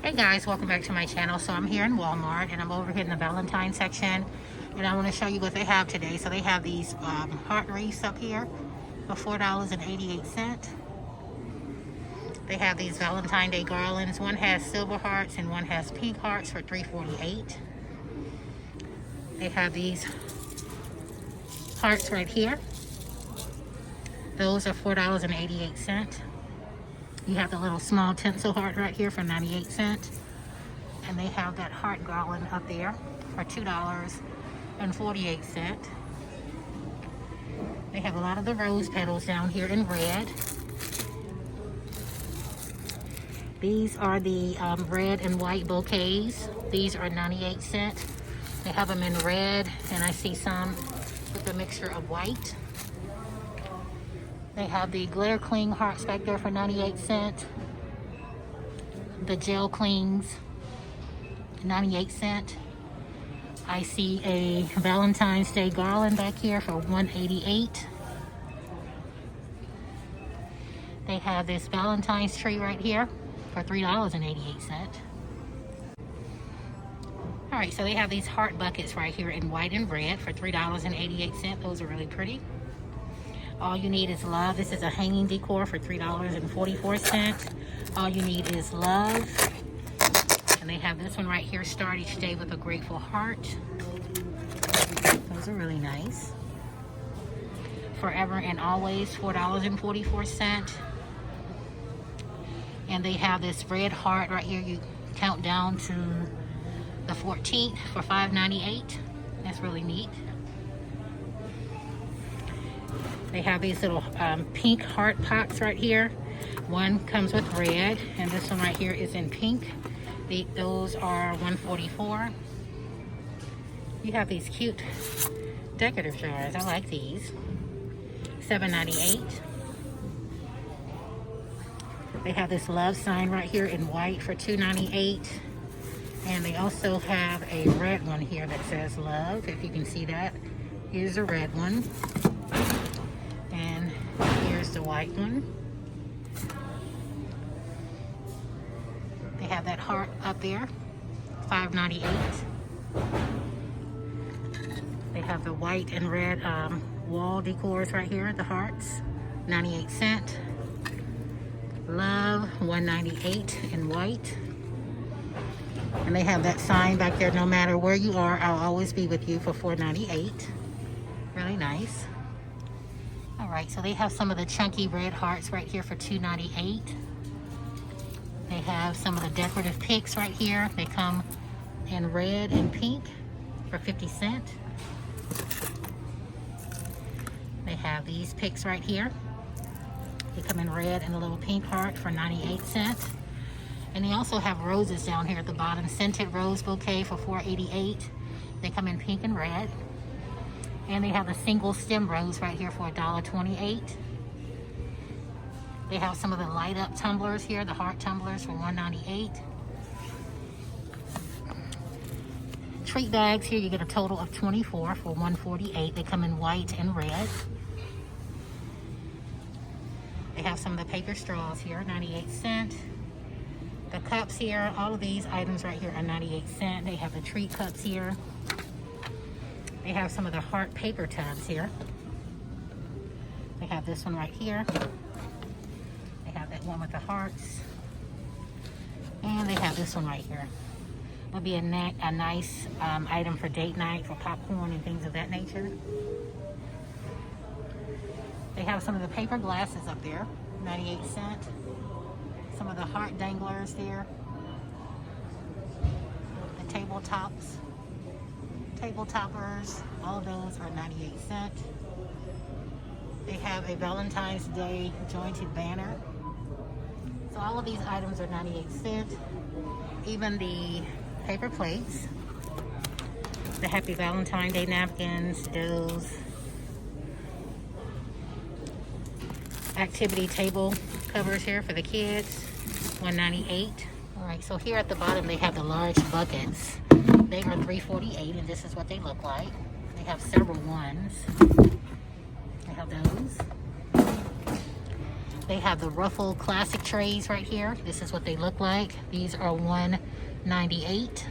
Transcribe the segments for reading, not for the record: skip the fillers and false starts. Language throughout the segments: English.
Hey guys, welcome back to my channel. So I'm here in Walmart and I'm over here in the Valentine section and I want to show you what they have today. So they have these heart wreaths up here for $4.88. They have these Valentine Day garlands. One has silver hearts and one has pink hearts for $3.48. They have these hearts right here. Those are $4.88. You have the little small tinsel heart right here for 98 cents. And they have that heart garland up there for $2.48. They have a lot of the rose petals down here in red. These are the red and white bouquets. These are 98 cents. They have them in red, and I see some with a mixture of white. They have the glitter cling hearts back there for 98 cents. The gel clings, 98 cents. I see a Valentine's Day garland back here for $1.88. They have this Valentine's tree right here for $3.88. All right, so they have these heart buckets right here in white and red for $3.88. Those are really pretty. All you need is love. This is a hanging decor for $3.44. All you need is love. And they have this one right here, start each day with a grateful heart. Those are really nice. Forever and always, $4.44. And they have this red heart right here. You count down to the 14th for $5.98. That's really neat. They have these little pink heart pots right here. One comes with red, and this one right here is in pink. Those are $1.44. You have these cute decorative jars. I like these. $7.98. They have this love sign right here in white for $2.98. And they also have a red one here that says love, if you can see that. Here's a red one. And here's the white one. They have that heart up there, $5.98. They have the white and red wall decors right here, the hearts, 98 cents. Love, $1.98 in white. And they have that sign back there, no matter where you are, I'll always be with you, for $4.98. Really nice. All right, so they have some of the chunky red hearts right here for $2.98. They have some of the decorative picks right here. They come in red and pink for 50 cents. They have these picks right here. They come in red and a little pink heart for 98 cents. And they also have roses down here at the bottom. Scented rose bouquet for $4.88. They come in pink and red. And they have a single stem rose right here for $1.28. They have some of the light up tumblers here, the heart tumblers for $1.98. Treat bags here, you get a total of 24 for $1.48. They come in white and red. They have some of the paper straws here, 98 cents. The cups here, all of these items right here are 98 cents. They have the treat cups here. They have some of the heart paper tubs here. They have this one right here. They have that one with the hearts. And they have this one right here. It'll be a nice item for date night, for popcorn and things of that nature. They have some of the paper glasses up there, 98 cents. Some of the heart danglers there. The table tops. Table toppers, all of those are 98 cents. They have a Valentine's Day jointed banner. So all of these items are 98 cents. Even the paper plates, the Happy Valentine Day napkins, those activity table covers here for the kids, $1.98. All right, so here at the bottom they have the large buckets. They are $3.48, and this is what they look like. They have several ones. They have those. They have the ruffle classic trays right here. This is what they look like. These are $1.98.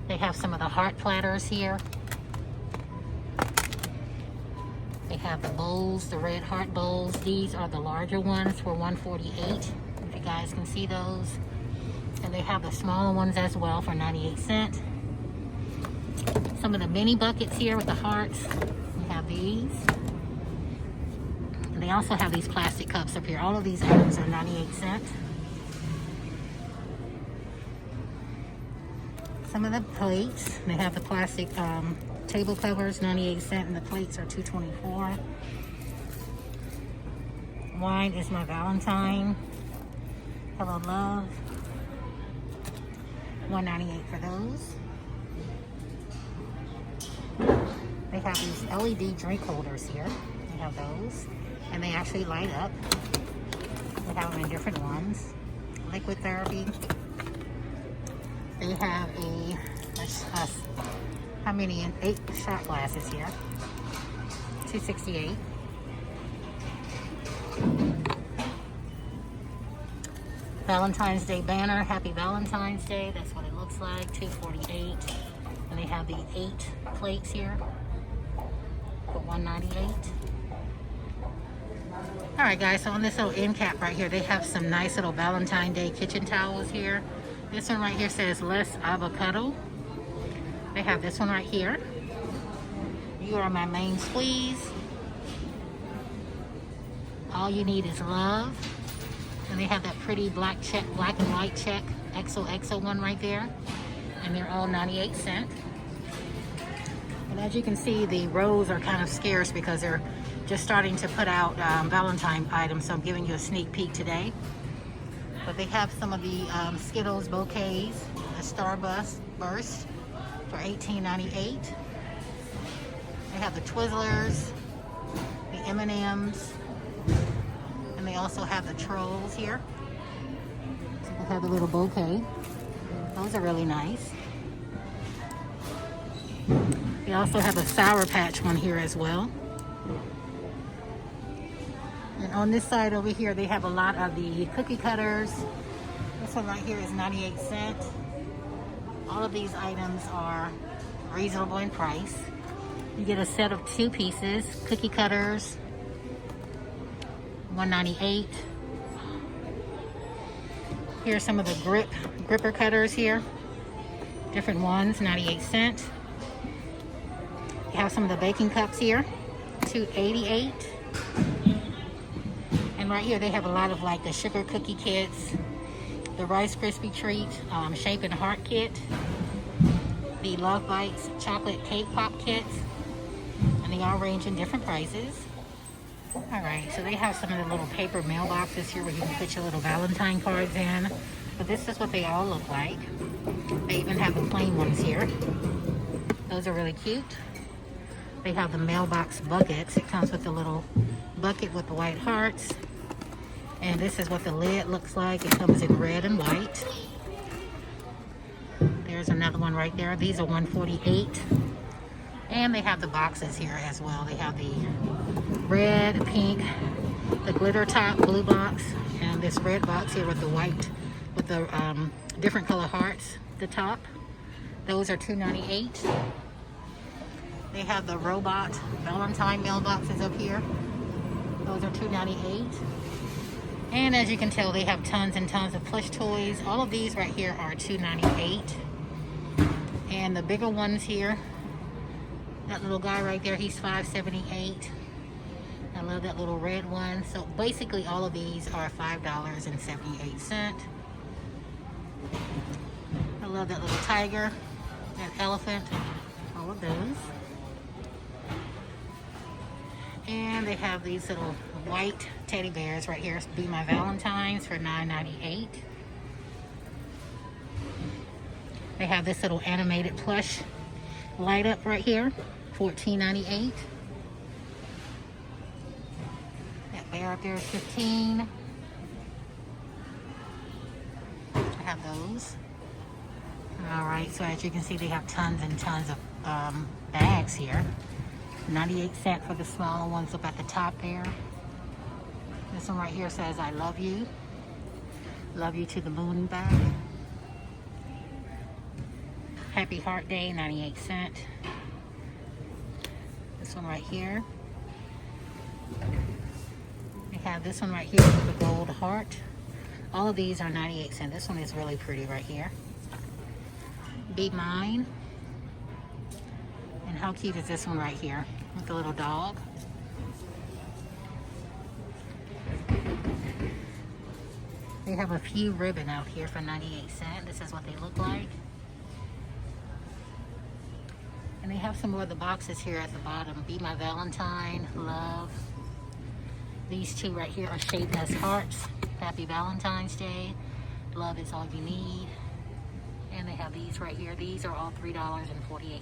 They have some of the heart platters here. They have the bowls, the red heart bowls. These are the larger ones for $1.48. If you guys can see those. And they have the smaller ones as well for 98 cents. Some of the mini buckets here with the hearts. We have these. And they also have these plastic cups up here. All of these items are 98 cents. Some of the plates, they have the plastic table covers, 98 cents, and the plates are $2.24. Wine is my Valentine. Hello, love. $1.98 for those. They have these LED drink holders here. They have those, and they actually light up. They have them in different ones. Liquid therapy. They have how many? 8 shot glasses here. $2.68. Valentine's Day banner. Happy Valentine's Day. That's what it looks like. $2.48. And they have the 8 plates here for $1.98. Alright guys, so on this little end cap right here, they have some nice little Valentine's Day kitchen towels here. This one right here says less avocado. They have this one right here. You are my main squeeze. All you need is love. And they have that pretty black check, black and white check, XOXO one right there. And they're all 98 cents. And as you can see, the rows are kind of scarce because they're just starting to put out Valentine items. So I'm giving you a sneak peek today. But they have some of the Skittles bouquets, the Starburst Burst for $18.98. They have the Twizzlers, the M&Ms, and they also have the Trolls here. So they have the little bouquet. Those are really nice. They also have a Sour Patch one here as well. And on this side over here, they have a lot of the cookie cutters. This one right here is 98 cents. All of these items are reasonable in price. You get a set of 2 pieces, cookie cutters, $1.98. Here's some of the gripper cutters here. Different ones, 98 cents. You have some of the baking cups here, $2.88. And right here they have a lot of like the sugar cookie kits, the Rice Krispie treat, shape and heart kit, the Love Bites chocolate cake pop kits, and they all range in different prices. Alright, so they have some of the little paper mailboxes here where you can put your little Valentine cards in. But this is what they all look like. They even have the plain ones here. Those are really cute. They have the mailbox buckets. It comes with a little bucket with the white hearts. And this is what the lid looks like. It comes in red and white. There's another one right there. These are $1.48. And they have the boxes here as well. They have the red, pink, the glitter top blue box, and this red box here with the white, with the different color hearts at the top. Those are $2.98. They have the robot Valentine mailboxes up here. Those are $2.98. And as you can tell, they have tons and tons of plush toys. All of these right here are $2.98. And the bigger ones here, that little guy right there, he's $5.78. I love that little red one. So basically all of these are $5.78. I love that little tiger, that elephant, all of those. And they have these little white teddy bears right here. Be My Valentines for $9.98. They have this little animated plush light up right here, $14.98. That bear up there is $15. I have those. All right, so as you can see, they have tons and tons of bags here. 98 cents for the smaller ones up at the top there. This one right here says, I love you. Love you to the moon and back. Happy Heart Day, 98 cents. This one right here. We have this one right here with the gold heart. All of these are 98 cents. This one is really pretty right here. Be Mine. And how cute is this one right here with the little dog? They have a few ribbon out here for 98 cents. This is what they look like. And they have some more of the boxes here at the bottom. Be My Valentine, Love. These two right here are shaped as hearts. Happy Valentine's Day. Love is all you need. And they have these right here. These are all $3.48.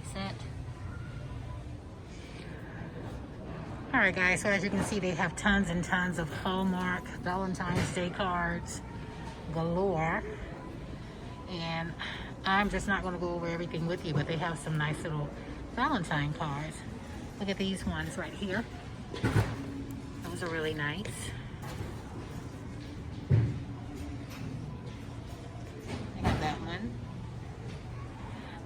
Alright guys, so as you can see, they have tons and tons of Hallmark Valentine's Day cards galore. And I'm just not going to go over everything with you, but they have some nice little Valentine cards. Look at these ones right here. Those are really nice. They have that one.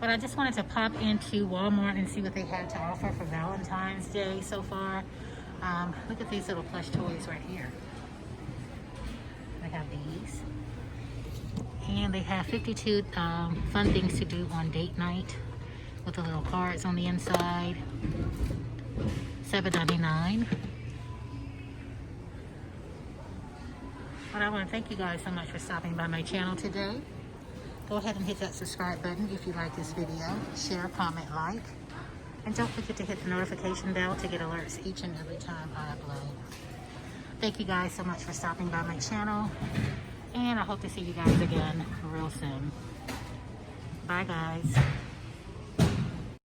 But I just wanted to pop into Walmart and see what they had to offer for Valentine's Day so far. Look at these little plush toys right here. They have these. And they have 52 fun things to do on date night with the little cards on the inside. $7.99. But I want to thank you guys so much for stopping by my channel today. Go ahead and hit that subscribe button if you like this video. Share, comment, like. And don't forget to hit the notification bell to get alerts each and every time I upload. Thank you guys so much for stopping by my channel. And I hope to see you guys again real soon. Bye guys.